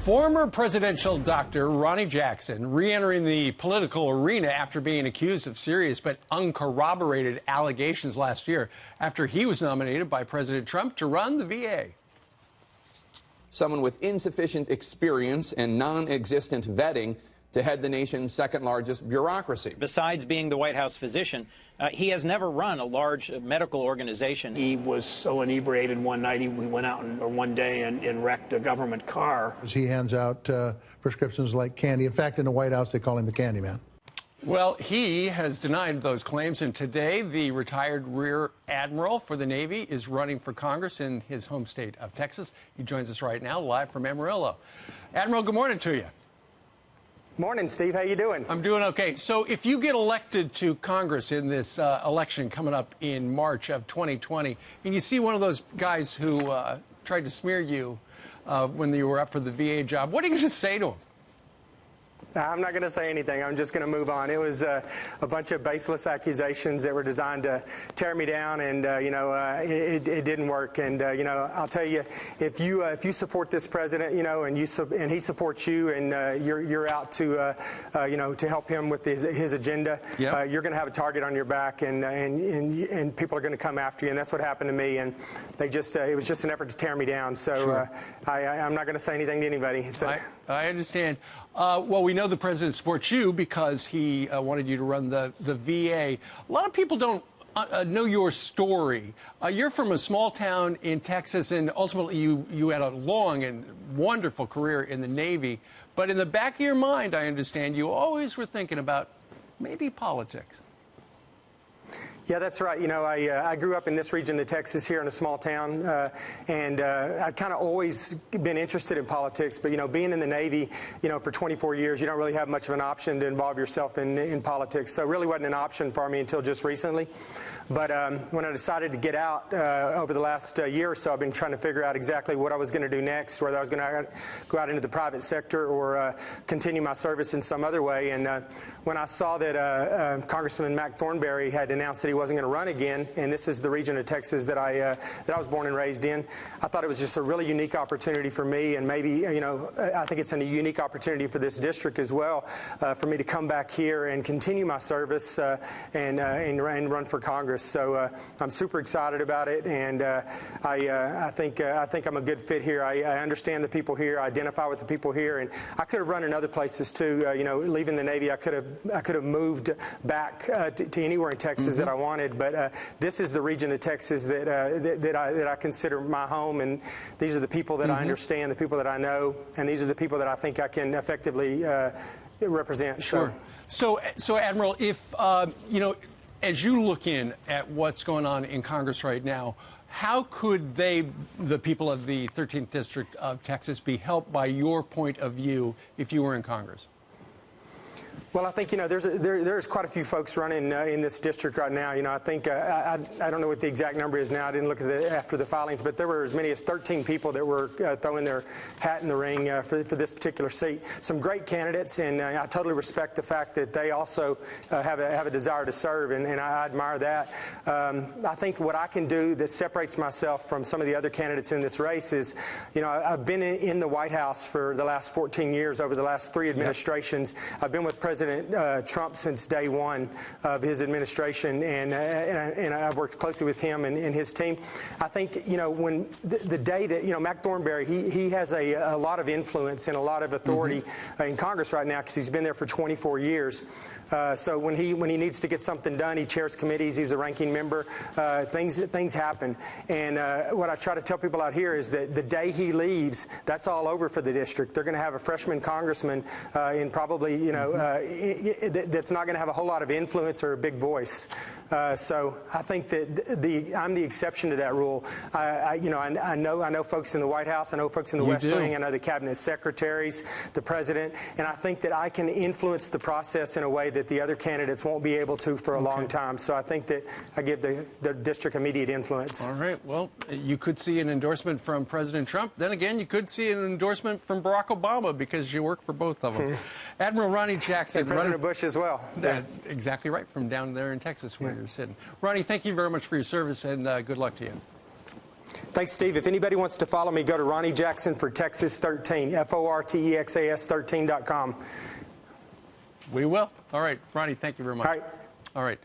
Former presidential doctor Ronny Jackson re-entering the political arena after being accused of serious but uncorroborated allegations last year after he was nominated by President Trump to run the VA. Someone with insufficient experience and non-existent vetting to head the nation's second-largest bureaucracy. Besides being the White House physician, he has never run a large medical organization. He was so inebriated one night, we went out one day and wrecked a government car. He hands out prescriptions like candy. In fact, in the White House, they call him the Candy Man. Well, he has denied those claims, and today the retired Rear Admiral for the Navy is running for Congress in his home state of Texas. He joins us right now, live from Amarillo. Admiral, good morning to you. Morning, Steve. How you doing? I'm doing okay. So if you get elected to Congress in this election coming up in March of 2020, and you see one of those guys who tried to smear you when you were up for the VA job, what are you going to say to him? I'm not going to say anything. I'm just going to move on. It was a bunch of baseless accusations that were designed to tear me down, and it didn't work. And I'll tell you, if you support this president, and he supports you, and you're out to to help him with his agenda, yep. You're going to have a target on your back, and people are going to come after you. And that's what happened to me. And it was just an effort to tear me down. So sure. I'm not going to say anything to anybody. I understand. Well, we know the president supports you because he wanted you to run the VA. A lot of people don't know your story. You're from a small town in Texas, and ultimately you had a long and wonderful career in the Navy. But in the back of your mind, I understand, you always were thinking about maybe politics. Yeah, that's right. I grew up in this region of Texas here in a small town, and I'd kind of always been interested in politics. But, being in the Navy, for 24 years, you don't really have much of an option to involve yourself in politics. So it really wasn't an option for me until just recently. But when I decided to get out over the last year or so, I've been trying to figure out exactly what I was going to do next, whether I was going to go out into the private sector or continue my service in some other way. And when I saw that Congressman Mac Thornberry had announced that he wasn't going to run again, and this is the region of Texas that I was born and raised in, I thought it was just a really unique opportunity for me, and maybe, I think it's a unique opportunity for this district as well, for me to come back here and continue my service and run for Congress. So I'm super excited about it, and I think I'm a good fit here. I understand the people here, I identify with the people here, and I could have run in other places too. Leaving the Navy, I could have moved back to anywhere in Texas that I wanted. But this is the region of Texas that I consider my home, and these are the people that I understand, the people that I know, and these are the people that I think I can effectively represent. Sure. So Admiral, if as you look in at what's going on in Congress right now, how could the people of the 13th District of Texas, be helped by your point of view if you were in Congress? Well, I think, there's quite a few folks running in this district right now. I think, I don't know what the exact number is now. I didn't look at after the filings, but there were as many as 13 people that were throwing their hat in the ring for this particular seat. Some great candidates, and I totally respect the fact that they also have a desire to serve, and I admire that. I think what I can do that separates myself from some of the other candidates in this race is, I've been in the White House for the last 14 years, over the last 3 administrations. Yep. I've been with President Trump since day one of his administration, and I've worked closely with him and his team. I think, when the day that, Mac Thornberry, he has a lot of influence and a lot of authority in Congress right now because he's been there for 24 years. So when he needs to get something done, he chairs committees, he's a ranking member, things happen. And what I try to tell people out here is that the day he leaves, that's all over for the district. They're going to have a freshman congressman in probably, that's not going to have a whole lot of influence or a big voice. So I think that I'm the exception to that rule. I know folks in the White House, I know folks in the West Wing, I know the cabinet secretaries, the president, and I think that I can influence the process in a way that the other candidates won't be able to for a long time. So I think that I give the district immediate influence. All right. Well, you could see an endorsement from President Trump. Then again, you could see an endorsement from Barack Obama because you work for both of them. Admiral Ronny Jackson. And President Bush as well. Exactly right, from down there in Texas where you're sitting. Ronny, thank you very much for your service, and good luck to you. Thanks, Steve. If anybody wants to follow me, go to Ronnie Jackson for Texas 13, FORTEXAS13.com. We will. All right, Ronnie, thank you very much. All right. All right.